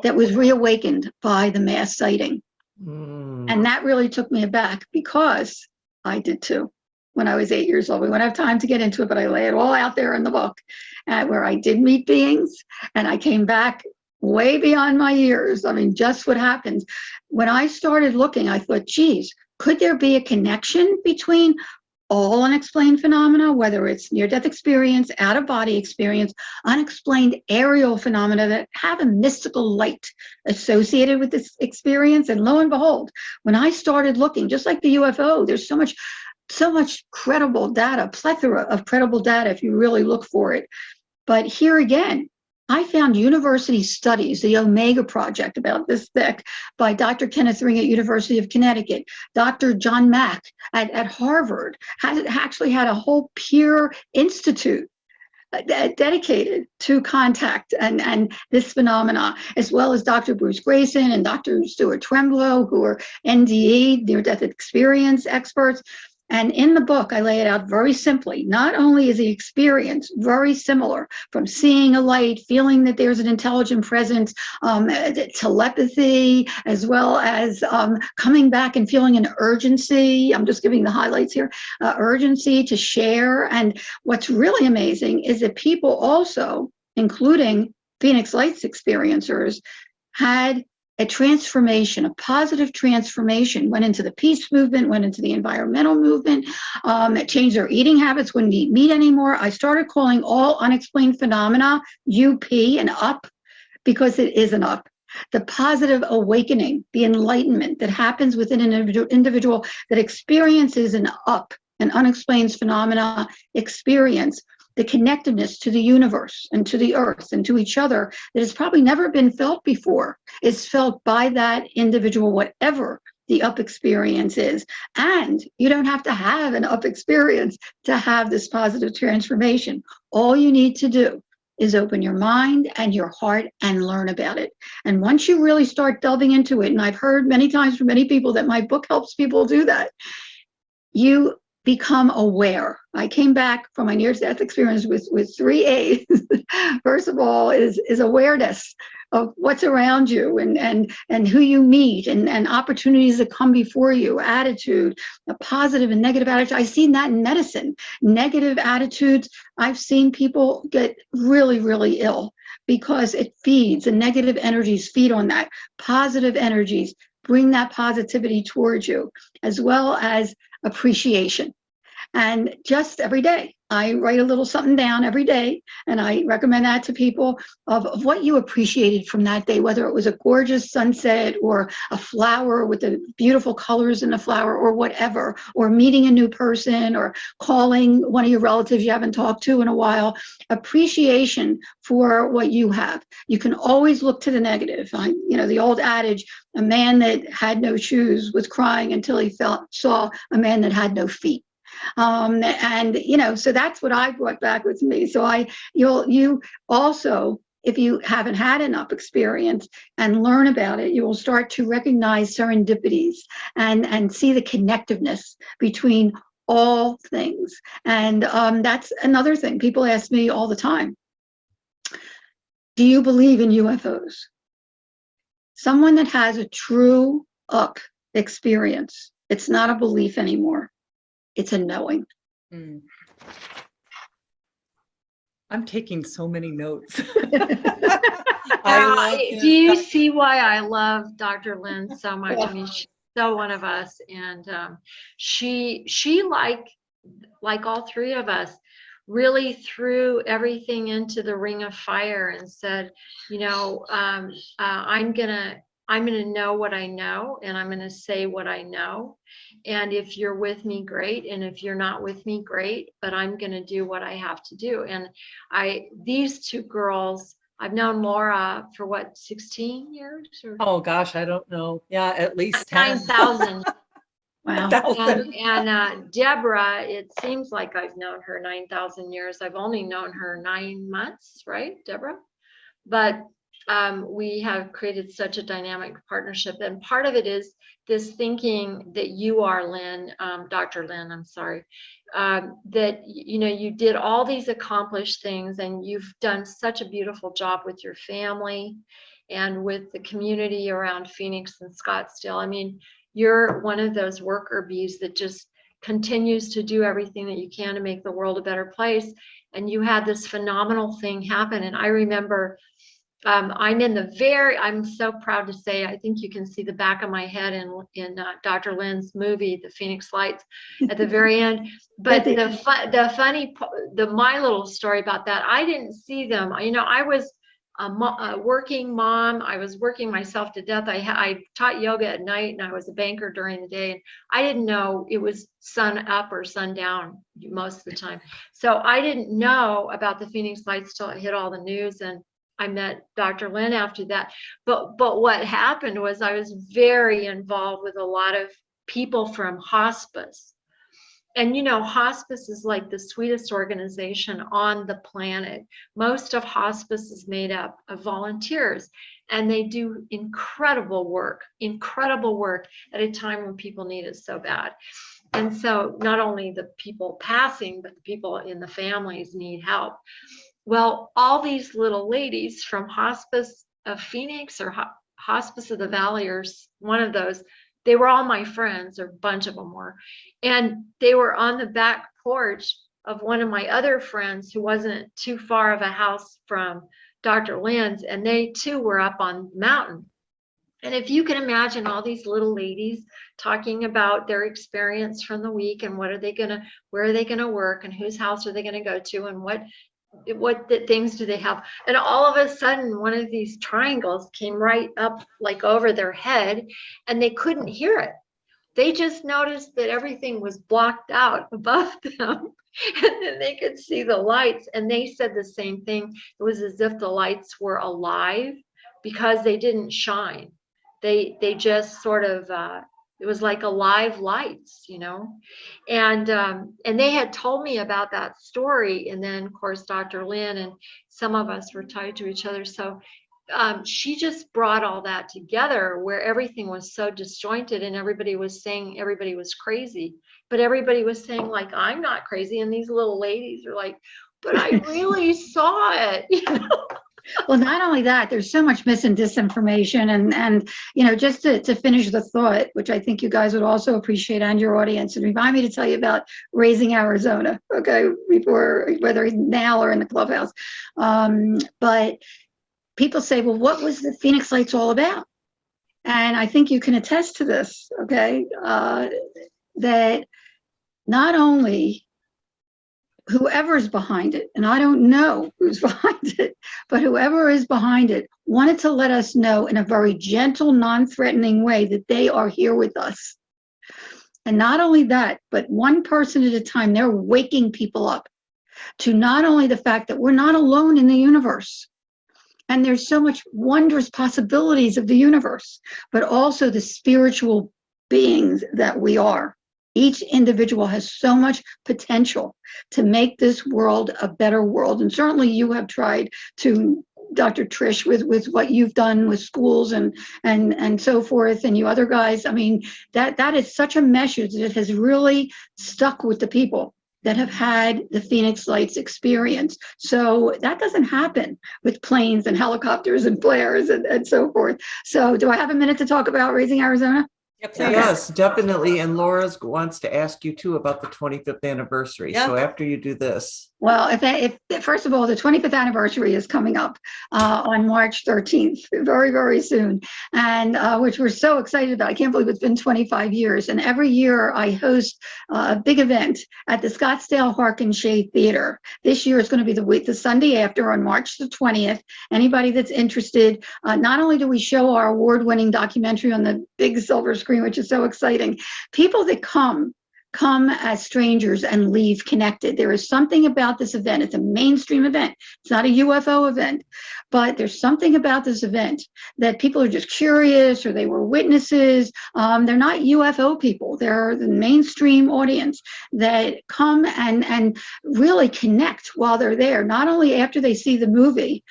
that was reawakened by the mass sighting. And that really took me aback, because I did too when I was 8 years old. We won't have time to get into it, but I lay it all out there in the book, where I did meet beings and I came back way beyond my years. I mean, just what happens. When I started looking, I thought, geez, could there be a connection between all unexplained phenomena, whether it's near-death experience, out-of-body experience, unexplained aerial phenomena that have a mystical light associated with this experience? And lo and behold, when I started looking, just like the UFO, there's so much credible data, plethora of credible data if you really look for it. But here again, I found university studies, the Omega Project, about this thick, by Dr. Kenneth Ring at University of Connecticut, Dr. John Mack at Harvard, actually had a whole peer institute dedicated to contact and this phenomena, as well as Dr. Bruce Grayson and Dr. Stuart Tremblow, who are NDE, near-death experience experts. And in the book, I lay it out very simply. Not only is the experience very similar, from seeing a light, feeling that there's an intelligent presence, telepathy, as well as coming back and feeling an urgency. I'm just giving the highlights here, urgency to share. And what's really amazing is that people also, including Phoenix Lights experiencers, had a transformation, a positive transformation, went into the peace movement, went into the environmental movement, changed their eating habits, wouldn't eat meat anymore. I started calling all unexplained phenomena UP and up, because it is an up. The positive awakening, the enlightenment that happens within an individual that experiences an up, an unexplained phenomena experience, the connectedness to the universe and to the earth and to each other that has probably never been felt before, is felt by that individual, whatever the up experience is. And you don't have to have an up experience to have this positive transformation. All you need to do is open your mind and your heart and learn about it. And once you really start delving into it, and I've heard many times from many people that my book helps people do that, you become aware. I came back from my near-death experience with 3 A's. First of all, is awareness of what's around you and who you meet and opportunities that come before you, attitude, a positive and negative attitude. I've seen that in medicine. Negative attitudes, I've seen people get really, really ill because it feeds, and negative energies feed on that. Positive energies bring that positivity towards you, as well as appreciation. And just every day, I write a little something down every day, and I recommend that to people of what you appreciated from that day, whether it was a gorgeous sunset or a flower with the beautiful colors in the flower or whatever, or meeting a new person or calling one of your relatives you haven't talked to in a while. Appreciation for what you have. You can always look to the negative. The old adage, a man that had no shoes was crying until he saw a man that had no feet. So that's what I brought back with me. So you also, if you haven't had an up experience and learn about it, you will start to recognize serendipities and see the connectiveness between all things. And that's another thing. People ask me all the time, do you believe in UFOs? Someone that has a true up experience, it's not a belief anymore. It's a knowing. Mm. I'm taking so many notes. Do you see why I love Dr. Lynne so much? I mean, she's so one of us, and she like all three of us, really threw everything into the ring of fire and said, I'm gonna know what I know, and I'm gonna say what I know. And if you're with me, great. And if you're not with me, great. But I'm gonna do what I have to do. And these two girls, I've known Laura for what, 16 years? Oh gosh, I don't know. Yeah, at least 9,000. Wow. And Deborah, it seems like I've known her 9,000 years. I've only known her 9 months, right, Deborah? But we have created such a dynamic partnership. And part of it is this thinking that you are, Lynne, Dr. Lynne, I'm sorry, that, you did all these accomplished things, and you've done such a beautiful job with your family and with the community around Phoenix and Scottsdale. I mean, you're one of those worker bees that just continues to do everything that you can to make the world a better place. And you had this phenomenal thing happen. And I remember I'm so proud to say, I think you can see the back of my head in Dr. Lynne's movie, The Phoenix Lights, at the very end. But my little story about that, I didn't see them. I was a working mom. I was working myself to death. I taught yoga at night, and I was a banker during the day. And I didn't know it was sun up or sundown most of the time. So I didn't know about the Phoenix Lights till it hit all the news. And I met Dr. Lynne after that. But what happened was I was very involved with a lot of people from hospice. And hospice is like the sweetest organization on the planet. Most of hospice is made up of volunteers, and they do incredible work at a time when people need it so bad. And so not only the people passing, but the people in the families need help. Well, all these little ladies from Hospice of Phoenix or Hospice of the Valley, or one of those, they were all my friends, or a bunch of them were. And they were on the back porch of one of my other friends who wasn't too far of a house from Dr. Lynn's, and they too were up on the mountain. And if you can imagine all these little ladies talking about their experience from the week and where are they gonna work and whose house are they gonna go to and what things do they have, and all of a sudden one of these triangles came right up like over their head, and they couldn't hear it. They just noticed that everything was blocked out above them, and then they could see the lights, and they said the same thing. It was as if the lights were alive because they didn't shine. They just sort of it was like alive lights, and they had told me about that story. And then of course Dr. Lynne and some of us were tied to each other, so she just brought all that together, where everything was so disjointed and everybody was saying everybody was crazy, but everybody was saying like, I'm not crazy, and these little ladies are like, but I really saw it. Well, not only that, there's so much mis and disinformation, and just to finish the thought, which I think you guys would also appreciate, and your audience, and remind me to tell you about Raising Arizona, okay, before, whether now or in the clubhouse. But people say, well, what was the Phoenix Lights all about? And I think you can attest to this, okay, that not only whoever's behind it, and I don't know who's behind it, but whoever is behind it wanted to let us know in a very gentle, non-threatening way that they are here with us. And not only that, but one person at a time, they're waking people up to not only the fact that we're not alone in the universe, and there's so much wondrous possibilities of the universe, but also the spiritual beings that we are. Each individual has so much potential to make this world a better world. And certainly you have tried to, Dr. Trish, with what you've done with schools and so forth, and you other guys. I mean, that is such a message that has really stuck with the people that have had the Phoenix Lights experience. So that doesn't happen with planes and helicopters and flares and so forth. So do I have a minute to talk about Raising Arizona? Yes, definitely. And Laura wants to ask you too about the 25th anniversary. Yeah. So after you do this. Well, if first of all, the 25th anniversary is coming up on March 13th, very, very soon, and which we're so excited about. I can't believe it's been 25 years. And every year I host a big event at the Scottsdale Hark and Shade Theater. This year is going to be the Sunday after, on March the 20th. Anybody that's interested, not only do we show our award-winning documentary on the big silver screen, which is so exciting, people that come as strangers and leave connected. There is something about this event. It's a mainstream event. It's not a UFO event, but there's something about this event that people are just curious, or they were witnesses. They're not UFO people. They're the mainstream audience that come and really connect while they're there. Not only after they see the movie,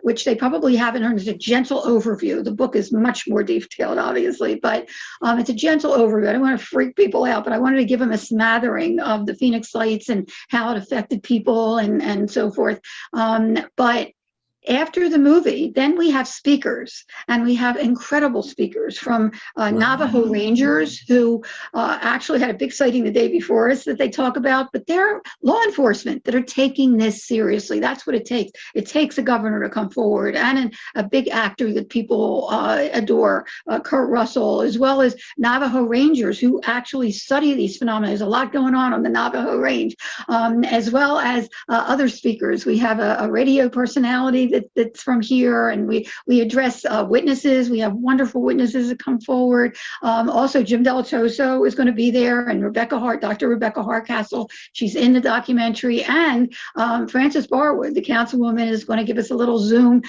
which they probably haven't heard. It's a gentle overview. The book is much more detailed, obviously, but it's a gentle overview. I don't want to freak people out, but I wanted to give them a smattering of the Phoenix Lights and how it affected people and so forth. But after the movie, then we have speakers, and we have incredible speakers from Navajo Rangers who actually had a big sighting the day before us that they talk about, but they're law enforcement that are taking this seriously. That's what it takes. It takes a governor to come forward, and a big actor that people adore, Kurt Russell, as well as Navajo Rangers who actually study these phenomena. There's a lot going on the Navajo Range, as well as other speakers. We have a radio personality that's from here, and we address witnesses. We have wonderful witnesses that come forward. Also, Jim Delatoso is going to be there, and Dr. Rebecca Hartcastle. She's in the documentary, and Frances Barwood, the councilwoman, is going to give us a little Zoom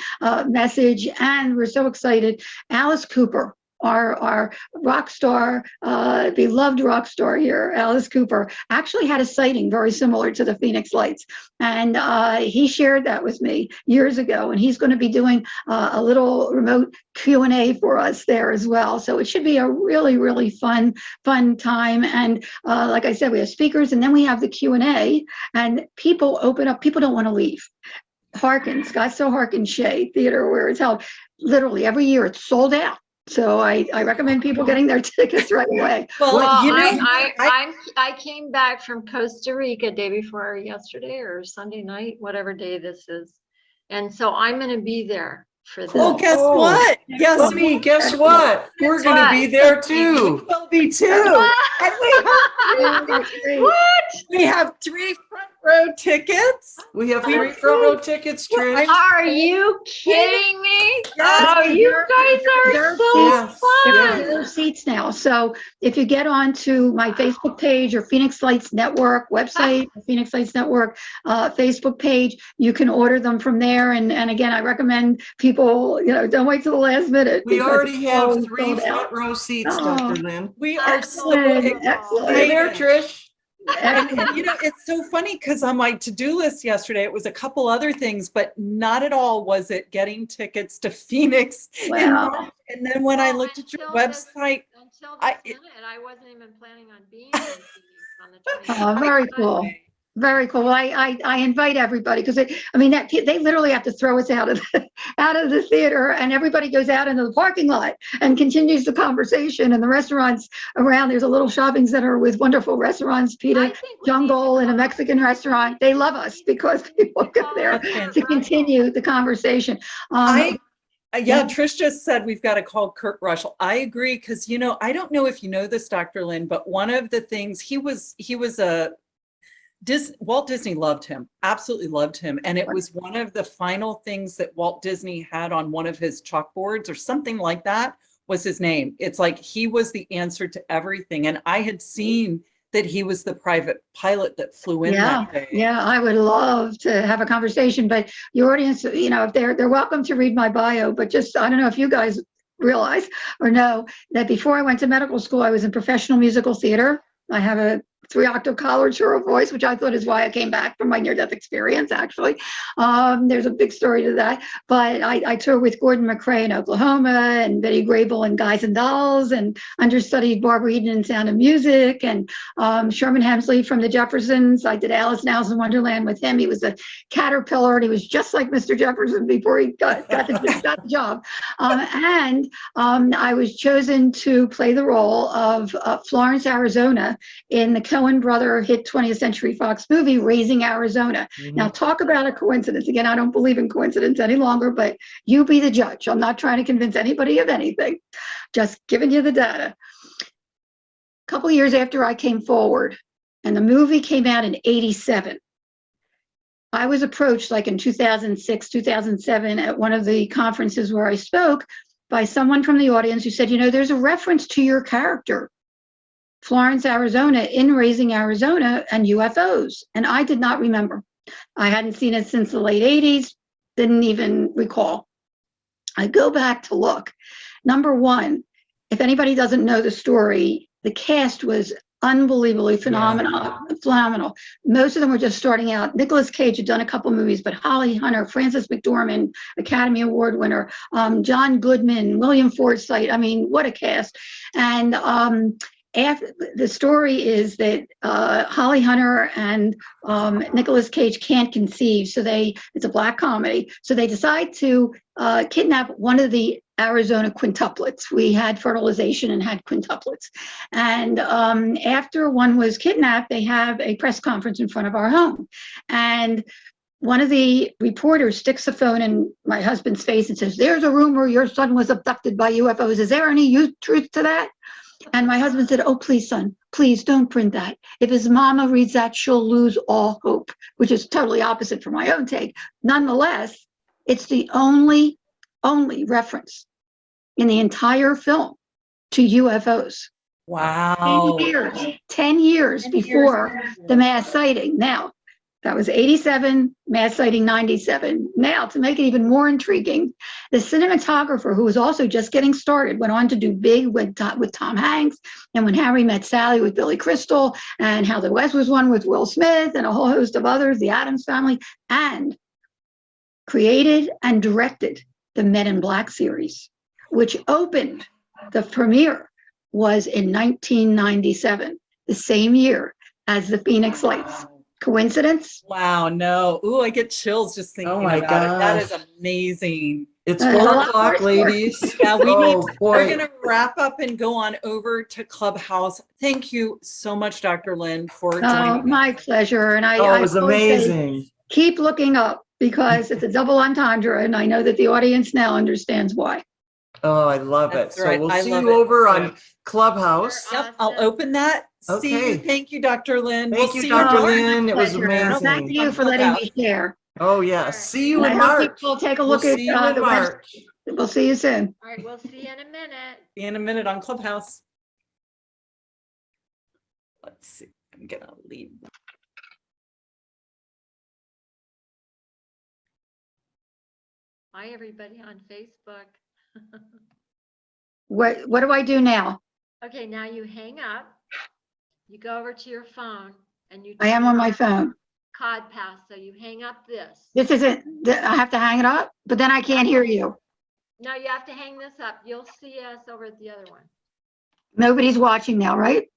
message, and we're so excited. Alice Cooper, our rock star, beloved rock star here, Alice Cooper, actually had a sighting very similar to the Phoenix Lights. And he shared that with me years ago. And he's going to be doing a little remote Q&A for us there as well. So it should be a really, really fun time. And like I said, we have speakers, and then we have the Q&A, and people open up. People don't want to leave. Scott So Harkins Shea Theater, where it's held, literally every year it's sold out. So I recommend people getting their tickets right away. Well, I came back from Costa Rica day before yesterday or Sunday night, whatever day this is. And so I'm going to be there for this. Oh, guess what? Yes, Honey, guess what? We're going to be there too. We'll be too. And we have 3 front row tickets. We have 3 front row tickets, Trish. Are you kidding me? Yes, Oh, you guys are so fun. There are seats now. So if you get onto my Facebook page or Phoenix Lights Network website, Phoenix Lights Network Facebook page, you can order them from there. And again, I recommend people, don't wait till the last minute. We already have 3 front row seats, Dr. Lynn. We are so excellent. Hey there, Trish. And, it's so funny because on my to-do list yesterday, it was a couple other things, but not at all was it getting tickets to Phoenix. Wow. And then when I looked at your website, Until this minute, I wasn't even planning on being in Phoenix on the 20th. Oh, very cool. Very cool. Well, I invite everybody, because they literally have to throw us out of the theater, and everybody goes out into the parking lot and continues the conversation. And the restaurants around, there's a little shopping center with wonderful restaurants, Pita Jungle and a Mexican restaurant. They love us because people go there to continue the conversation. Trish just said we've got to call Kurt Russell. I agree, because I don't know if you know this, Dr. Lynn, but one of the things he was Walt Disney loved him, absolutely loved him. And it was one of the final things that Walt Disney had on one of his chalkboards or something like that was his name. It's like he was the answer to everything. And I had seen that he was the private pilot that flew in that day. Yeah, I would love to have a conversation, but your audience, if they're welcome to read my bio, but just, I don't know if you guys realize or know that before I went to medical school, I was in professional musical theater. I have a 3-octave collar voice, which I thought is why I came back from my near-death experience, actually. There's a big story to that. But I toured with Gordon McRae in Oklahoma, and Betty Grable in Guys and Dolls, and understudied Barbara Eden in Sound of Music, and Sherman Hemsley from the Jeffersons. I did Alice in Alice in Wonderland with him. He was a caterpillar, and he was just like Mr. Jefferson before he got the job. And I was chosen to play the role of Florence, Arizona, in the Coen brother hit 20th Century Fox movie, Raising Arizona. Mm-hmm. Now, talk about a coincidence. Again, I don't believe in coincidence any longer, but you be the judge. I'm not trying to convince anybody of anything, just giving you the data. A couple of years after I came forward, and the movie came out in 87, I was approached like in 2006, 2007 at one of the conferences where I spoke by someone from the audience who said, there's a reference to your character, Florence, Arizona, in Raising Arizona and UFOs. And I did not remember. I hadn't seen it since the late 80s, didn't even recall. I go back to look. Number one, if anybody doesn't know the story, the cast was unbelievably phenomenal. Most of them were just starting out. Nicolas Cage had done a couple movies, but Holly Hunter, Frances McDormand, Academy Award winner, John Goodman, William Forsythe. what a cast. And after the story is that Holly Hunter and Nicolas Cage can't conceive, so it's a black comedy. So they decide to kidnap one of the Arizona quintuplets. We had fertilization and had quintuplets. And after one was kidnapped, they have a press conference in front of our home. And one of the reporters sticks a phone in my husband's face and says, "There's a rumor your son was abducted by UFOs. Is there any truth to that?" And my husband said, "Oh, please, son, please don't print that. If his mama reads that, she'll lose all hope," which is totally opposite from my own take. Nonetheless, It's the only reference in the entire film to UFOs. Wow. 10 years before the mass sighting. Now, that was 87, mass sighting 97. Now, to make it even more intriguing, the cinematographer, who was also just getting started, went on to do big with Tom Hanks, and When Harry Met Sally with Billy Crystal, and How the West Was Won with Will Smith, and a whole host of others, the Addams Family, and created and directed the Men in Black series, which opened, the premiere was in 1997, the same year as the Phoenix Lights. Coincidence? Wow, no. Ooh, I get chills just thinking Oh my about it. That is gosh. amazing. It's There's a 4 lot o'clock, more. ladies. Yeah, we Oh, need, boy. we're going to wrap up and go on over to Clubhouse. Thank you so much, Dr. Lynn, for Oh, joining me. my pleasure. And Oh, I it was always say, amazing. keep looking up, because it's a double entendre, and I know that the audience now understands why. Oh, I love it. That's So right. we'll I see love you it. over So- on Clubhouse. Sure. Yep, I'll Awesome. open that. See you. Okay. Thank you, Dr. Lynn. Thank We'll you, see Dr. Oh, Lynn. It was pleasure. amazing. Thank you for letting me share. Oh, yeah. Sure. See you And I in hope March. people take a We'll look at see you in the March. website. We'll see you soon. All right, we'll see you in a minute. See you in a minute on Clubhouse. Let's see. I'm going to leave. Hi, everybody on Facebook. What do I do now? Okay, now you hang up. You go over to your phone and you I am on my phone. CodPast. So you hang up this. This isn't, I have to hang it up, but then I can't hear you. No, you have to hang this up. You'll see us over at the other one. Nobody's watching now, right?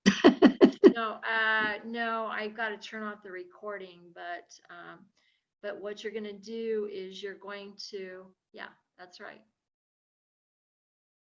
No, I've got to turn off the recording, but what you're going to do is you're going to, yeah, that's right.